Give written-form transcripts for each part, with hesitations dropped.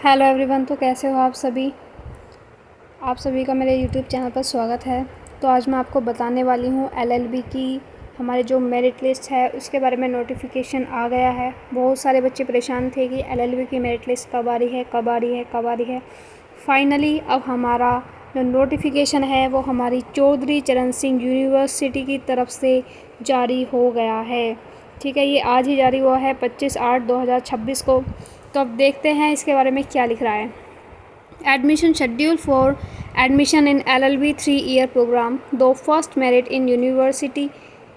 Hello everyone. तो कैसे हो आप सभी का मेरे यूट्यूब चैनल पर स्वागत है। तो आज मैं आपको बताने वाली हूँ एलएलबी की हमारे जो मेरिट लिस्ट है उसके बारे में नोटिफिकेशन आ गया है। बहुत सारे बच्चे परेशान थे कि एलएलबी की मेरिट लिस्ट कब आ रही है। फाइनली अब हमारा जो नोटिफिकेशन है वो हमारी चौधरी चरण सिंह यूनिवर्सिटी की तरफ से जारी हो गया है। ठीक है, ये आज ही जारी हुआ है 25/8/2026 को। तो अब देखते हैं इसके बारे में क्या लिख रहा है। Admission schedule for admission in LLB 3 year program दो first merit in university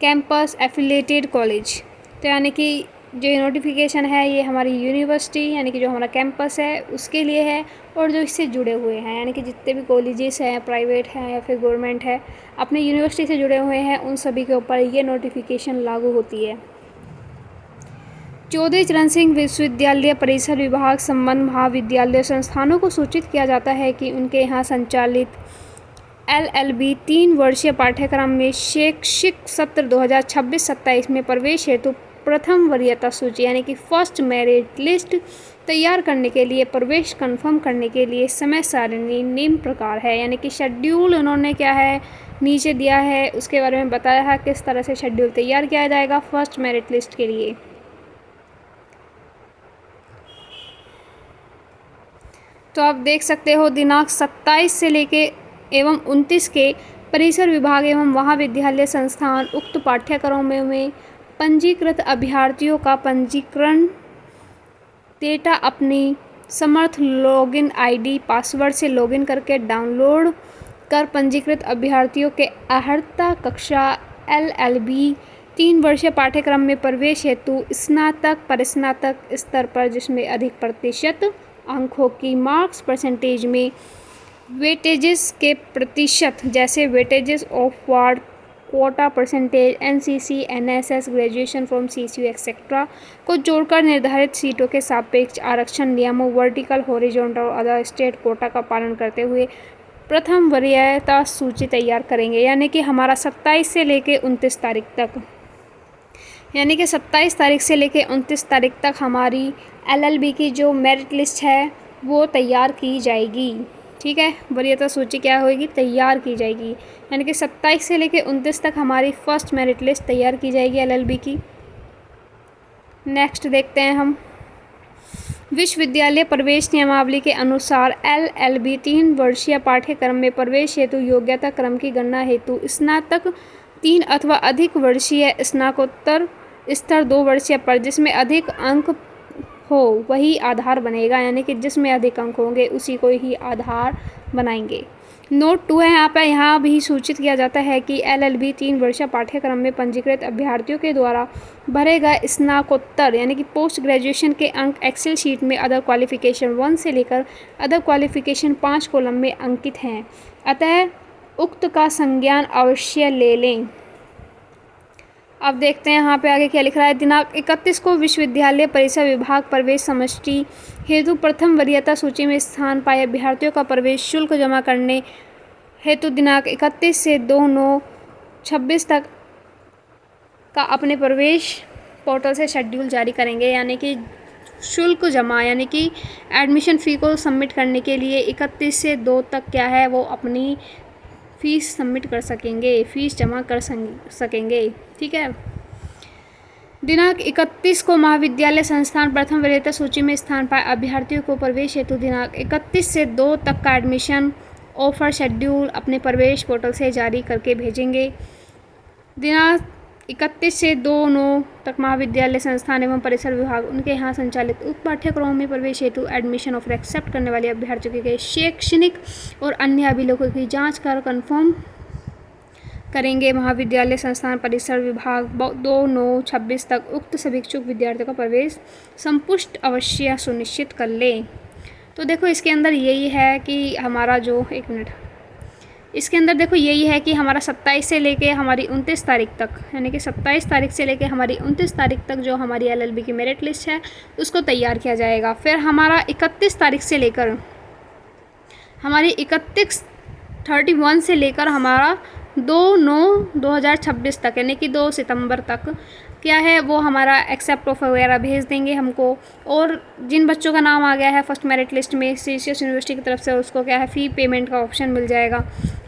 campus affiliated college. तो यानी कि जो नोटिफिकेशन है ये हमारी यूनिवर्सिटी यानी कि जो हमारा कैंपस है उसके लिए है, और जो इससे जुड़े हुए हैं यानी कि जितने भी कॉलेजेस हैं, प्राइवेट हैं या फिर गवर्नमेंट है, अपने यूनिवर्सिटी से जुड़े हुए हैं, उन सभी के ऊपर ये नोटिफिकेशन लागू होती है। चौधरी चरण सिंह विश्वविद्यालय परिसर विभाग संबंध महाविद्यालय संस्थानों को सूचित किया जाता है कि उनके यहाँ संचालित एलएलबी 3 वर्षीय पाठ्यक्रम में शैक्षिक सत्र 2026-27 में प्रवेश हेतु प्रथम वरीयता सूची यानी कि फर्स्ट मेरिट लिस्ट तैयार करने के लिए प्रवेश कंफर्म करने के लिए समय सारणी निम्न प्रकार है। यानी कि शेड्यूल उन्होंने क्या है नीचे दिया है, उसके बारे में बताया है किस तरह से शेड्यूल तैयार किया जाएगा फर्स्ट मेरिट लिस्ट के लिए। तो आप देख सकते हो दिनांक 27 से लेके एवं 29 के परिसर विभाग एवं महाविद्यालय संस्थान उक्त पाठ्यक्रमों में पंजीकृत अभ्यर्थियों का पंजीकरण डेटा अपनी समर्थ लॉगिन आईडी पासवर्ड से लॉगिन करके डाउनलोड कर पंजीकृत अभ्यर्थियों के अर्हता कक्षा एलएलबी 3 वर्षीय पाठ्यक्रम में प्रवेश हेतु स्नातक परिस्नातक स्तर पर जिसमें अधिक प्रतिशत अंकों की मार्क्स परसेंटेज में वेटेजेस के प्रतिशत जैसे weightages of ward quota percentage NCC NSS graduation from CCU etcetera को जोड़कर निर्धारित सीटों के सापेक्ष आरक्षण नियमों वर्टिकल हॉरिजॉन्टल और अदर स्टेट कोटा का पालन करते हुए प्रथम वरीयता सूची तैयार करेंगे। यानी कि हमारा 27 से लेके 29 तारीख तक यानी कि 27 तारीख से लेके 29 तारीख तक हमारी एलएलबी की जो मेरिट लिस्ट है वो तैयार की जाएगी। ठीक है, वरीयता सूची क्या होगी, तैयार की जाएगी। यानी कि 27 से लेके 29 तक हमारी फर्स्ट मेरिट लिस्ट तैयार की जाएगी एलएलबी की। नेक्स्ट देखते हैं हम विश्वविद्यालय प्रवेश नियमावली के अनुसार एलएलबी 3 वर्षीय पाठ्यक्रम में प्रवेश हेतु योग्यता क्रम की गणना हेतु स्नातक 3 अथवा अधिक वर्षीय स्नातकोत्तर स्तर 2 वर्षीय पर जिसमें अधिक अंक हो वही आधार बनेगा। यानी कि जिसमें अधिक अंक होंगे उसी को ही आधार बनाएंगे। नोट 2 है यहाँ भी सूचित किया जाता है कि एलएलबी 3 वर्षीय पाठ्यक्रम में पंजीकृत अभ्यर्थियों के द्वारा भरे गए स्नातकोत्तर यानी कि पोस्ट ग्रेजुएशन के अंक एक्सेल शीट में अदर क्वालिफिकेशन 1 से लेकर अदर क्वालिफिकेशन 5 कॉलम में अंकित हैं, अतः उक्त का संज्ञान अवश्य ले लें। अब देखते हैं यहाँ पे आगे क्या लिख रहा है। दिनांक 31 को विश्वविद्यालय परिसर विभाग प्रवेश समष्टि हेतु प्रथम वरीयता सूची में स्थान पाए अभ्यर्थियों का प्रवेश शुल्क जमा करने हेतु दिनांक 31 से 2/9/26 तक का अपने प्रवेश पोर्टल से शेड्यूल जारी करेंगे। यानी कि शुल्क जमा यानी कि एडमिशन फ़ी को सबमिट करने के लिए 31 से 2 तक क्या है वो अपनी फ़ीस सबमिट कर सकेंगे, फ़ीस जमा कर सकेंगे। ठीक है, दिनांक 31 को महाविद्यालय संस्थान प्रथम वरीयता सूची में स्थान पाए अभ्यर्थियों को प्रवेश हेतु दिनांक 31 से 2 तक का एडमिशन ऑफर शेड्यूल अपने प्रवेश पोर्टल से जारी करके भेजेंगे। दिनांक 31 से 2/9 तक महाविद्यालय संस्थान एवं परिसर विभाग उनके यहाँ संचालित उक्त पाठ्यक्रमों में प्रवेश हेतु एडमिशन ऑफर एक्सेप्ट करने वाले अभ्यर्थियों के शैक्षणिक और अन्य अभिलेखों की जांच कर कंफर्म करेंगे। महाविद्यालय संस्थान परिसर विभाग 2/9/26 तक उक्त सभी इच्छुक विद्यार्थियों का प्रवेश संपुष्ट अवश्य सुनिश्चित कर लें। तो देखो इसके अंदर यही है कि हमारा जो इसके अंदर देखो यही है कि हमारा 27 से लेके हमारी 29 तारीख तक यानी कि 27 तारीख से लेके हमारी 29 तारीख तक जो हमारी एलएलबी की मेरिट लिस्ट है उसको तैयार किया जाएगा। फिर हमारा 31 तारीख से लेकर हमारी 31 से लेकर हमारा 2/9/2026 तक यानी कि 2 सितंबर तक क्या है वो हमारा एक्सेप्ट ऑफर वगैरह भेज देंगे हमको। और जिन बच्चों का नाम आ गया है फर्स्ट मेरिट लिस्ट में सीसीएस यूनिवर्सिटी की तरफ से, उसको क्या है फ़ी पेमेंट का ऑप्शन मिल जाएगा।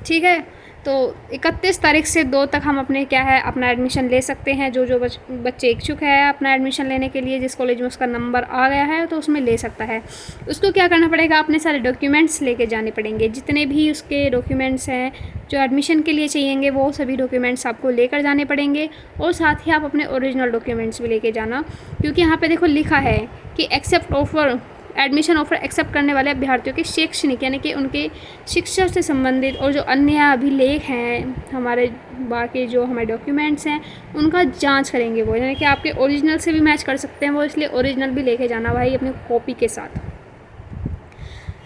ठीक है, तो 31 तारीख से 2 तक हम अपने क्या है अपना एडमिशन ले सकते हैं। जो बच्चे इच्छुक है अपना एडमिशन लेने के लिए, जिस कॉलेज में उसका नंबर आ गया है तो उसमें ले सकता है। उसको क्या करना पड़ेगा, अपने सारे डॉक्यूमेंट्स लेके जाने पड़ेंगे, जितने भी उसके डॉक्यूमेंट्स हैं जो एडमिशन के लिए चाहिएंगे वो सभी डॉक्यूमेंट्स आपको लेकर जाने पड़ेंगे। और साथ ही आप अपने ओरिजिनल डॉक्यूमेंट्स भी लेके जाना, क्योंकि यहाँ पे देखो लिखा है कि accept offer, admission offer accept करने वाले अभ्यर्थियों के शैक्षणिक यानी कि उनके शिक्षा से संबंधित और जो अन्य अभिलेख हैं हमारे बाकी जो हमारे डॉक्यूमेंट्स हैं उनका जांच करेंगे वो, यानी कि आपके ओरिजिनल से भी मैच कर सकते हैं वो, इसलिए ओरिजिनल भी लेके जाना भाई अपनी कॉपी के साथ।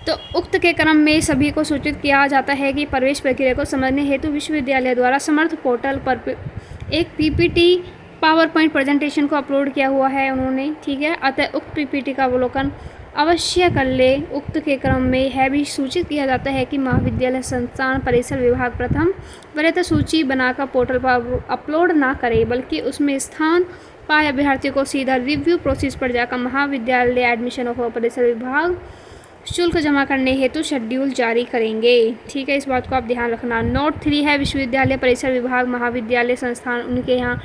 तो उक्त के क्रम में सभी को सूचित किया जाता है कि प्रवेश प्रक्रिया को समझने हेतु विश्वविद्यालय द्वारा समर्थ पोर्टल पर एक पीपीटी पावर पॉइंट प्रेजेंटेशन को अपलोड किया हुआ है उन्होंने। ठीक है, अतः उक्त पीपीटी का अवलोकन अवश्य कर ले। उक्त के क्रम में यह भी सूचित किया जाता है कि महाविद्यालय संस्थान परिसर विभाग प्रथम वरीयता सूची बनाकर पोर्टल पर अपलोड ना करे, बल्कि उसमें स्थान पाए अभ्यर्थियों को सीधा रिव्यू प्रोसेस पर जाकर महाविद्यालय एडमिशन ऑफ परिसर विभाग शुल्क जमा करने हेतु शेड्यूल जारी करेंगे। ठीक है, इस बात को आप ध्यान रखना। नोट 3 है, विश्वविद्यालय परिसर विभाग महाविद्यालय संस्थान उनके यहाँ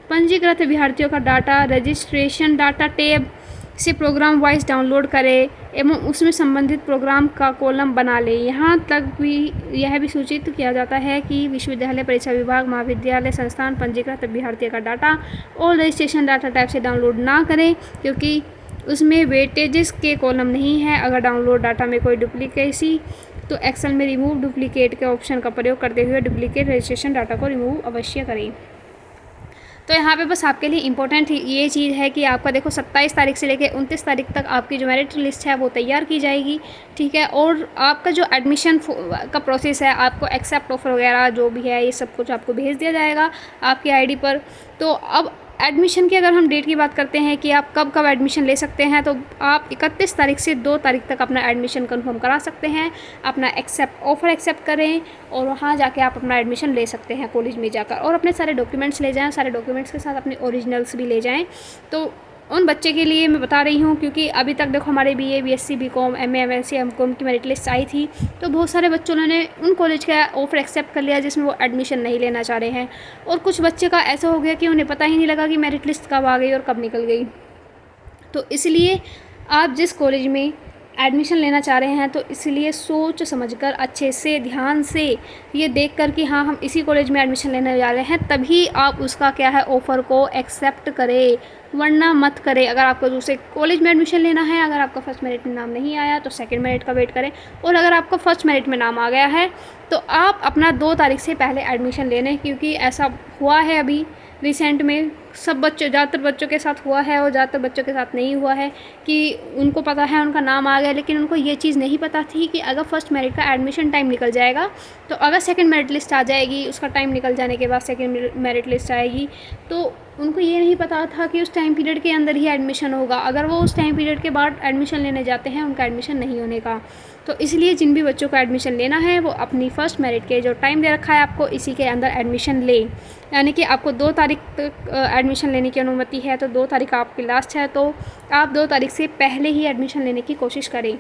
पंजीकृत अभ्यर्थियों का डाटा रजिस्ट्रेशन डाटा टैब से प्रोग्राम वाइज डाउनलोड करें एवं उसमें संबंधित प्रोग्राम का कॉलम बना ले। यहाँ तक भी यह भी सूचित किया जाता है कि विश्वविद्यालय परीक्षा विभाग महाविद्यालय संस्थान पंजीकृत अभ्यर्थियों का डाटा और रजिस्ट्रेशन डाटा टाइप से डाउनलोड ना करें, क्योंकि उसमें वेटेजेस के कॉलम नहीं है। अगर डाउनलोड डाटा में कोई डुप्लीकेसी तो एक्सेल में रिमूव डुप्लीकेट के ऑप्शन का प्रयोग करते हुए डुप्लीकेट रजिस्ट्रेशन डाटा को रिमूव अवश्य करें। तो यहाँ पे बस आपके लिए इम्पोर्टेंट ये चीज़ है कि आपका देखो 27 तारीख से लेकर 29 तारीख तक आपकी जो मेरिट लिस्ट है वो तैयार की जाएगी। ठीक है, और आपका जो एडमिशन का प्रोसेस है, आपको एक्सेप्ट ऑफर वगैरह जो भी है ये सब कुछ आपको भेज दिया जाएगा आपकी आईडी पर। तो अब एडमिशन की अगर हम डेट की बात करते हैं कि आप कब कब एडमिशन ले सकते हैं, तो आप 31 तारीख से 2 तारीख तक अपना एडमिशन कंफर्म करा सकते हैं। अपना ऑफ़र एक्सेप्ट करें और वहाँ जाके आप अपना एडमिशन ले सकते हैं कॉलेज में जाकर, और अपने सारे डॉक्यूमेंट्स ले जाएं, सारे डॉक्यूमेंट्स के साथ अपने ओरिजिनल्स भी ले जाएं। तो उन बच्चे के लिए मैं बता रही हूँ, क्योंकि अभी तक देखो हमारे BA BSc BCom MA MSc MCom की मेरिट लिस्ट आई थी, तो बहुत सारे बच्चों ने उन कॉलेज का ऑफ़र एक्सेप्ट कर लिया जिसमें वो एडमिशन नहीं लेना चाह रहे हैं, और कुछ बच्चे का ऐसा हो गया कि उन्हें पता ही नहीं लगा कि मेरिट लिस्ट कब आ गई और कब निकल गई। तो इसलिए आप जिस कॉलेज में एडमिशन लेना चाह रहे हैं तो इसलिए सोच समझकर अच्छे से ध्यान से ये देखकर कि हाँ हम इसी कॉलेज में एडमिशन लेने जा रहे हैं, तभी आप उसका क्या है ऑफ़र को एक्सेप्ट करें, वरना मत करें। अगर आपको दूसरे कॉलेज में एडमिशन लेना है, अगर आपका फर्स्ट मेरिट में नाम नहीं आया तो सेकंड मेरिट का वेट करें, और अगर आपका फर्स्ट मेरिट में नाम आ गया है तो आप अपना 2 तारीख से पहले एडमिशन ले लें, क्योंकि ऐसा हुआ है अभी रिसेंट में सब बच्चों ज़्यादातर बच्चों के साथ हुआ है और ज़्यादातर बच्चों के साथ नहीं हुआ है कि उनको पता है उनका नाम आ गया, लेकिन उनको ये चीज़ नहीं पता थी कि अगर फर्स्ट मेरिट का एडमिशन टाइम निकल जाएगा तो अगर सेकंड मेरिट लिस्ट आ जाएगी, उसका टाइम निकल जाने के बाद सेकंड मेरिट लिस्ट आएगी, तो उनको ये नहीं पता था कि उस टाइम पीरियड के अंदर ही एडमिशन होगा। अगर वो उस टाइम पीरियड के बाद एडमिशन लेने जाते हैं उनका एडमिशन नहीं होने का। तो इसलिए जिन भी बच्चों को एडमिशन लेना है वो अपनी फ़र्स्ट मेरिट के जो टाइम दे रखा है आपको इसी के अंदर एडमिशन ले, यानी कि आपको 2 तारीख तक एडमिशन लेने की अनुमति है, तो 2 तारीख आपकी लास्ट है, तो आप 2 तारीख से पहले ही एडमिशन लेने की कोशिश करें।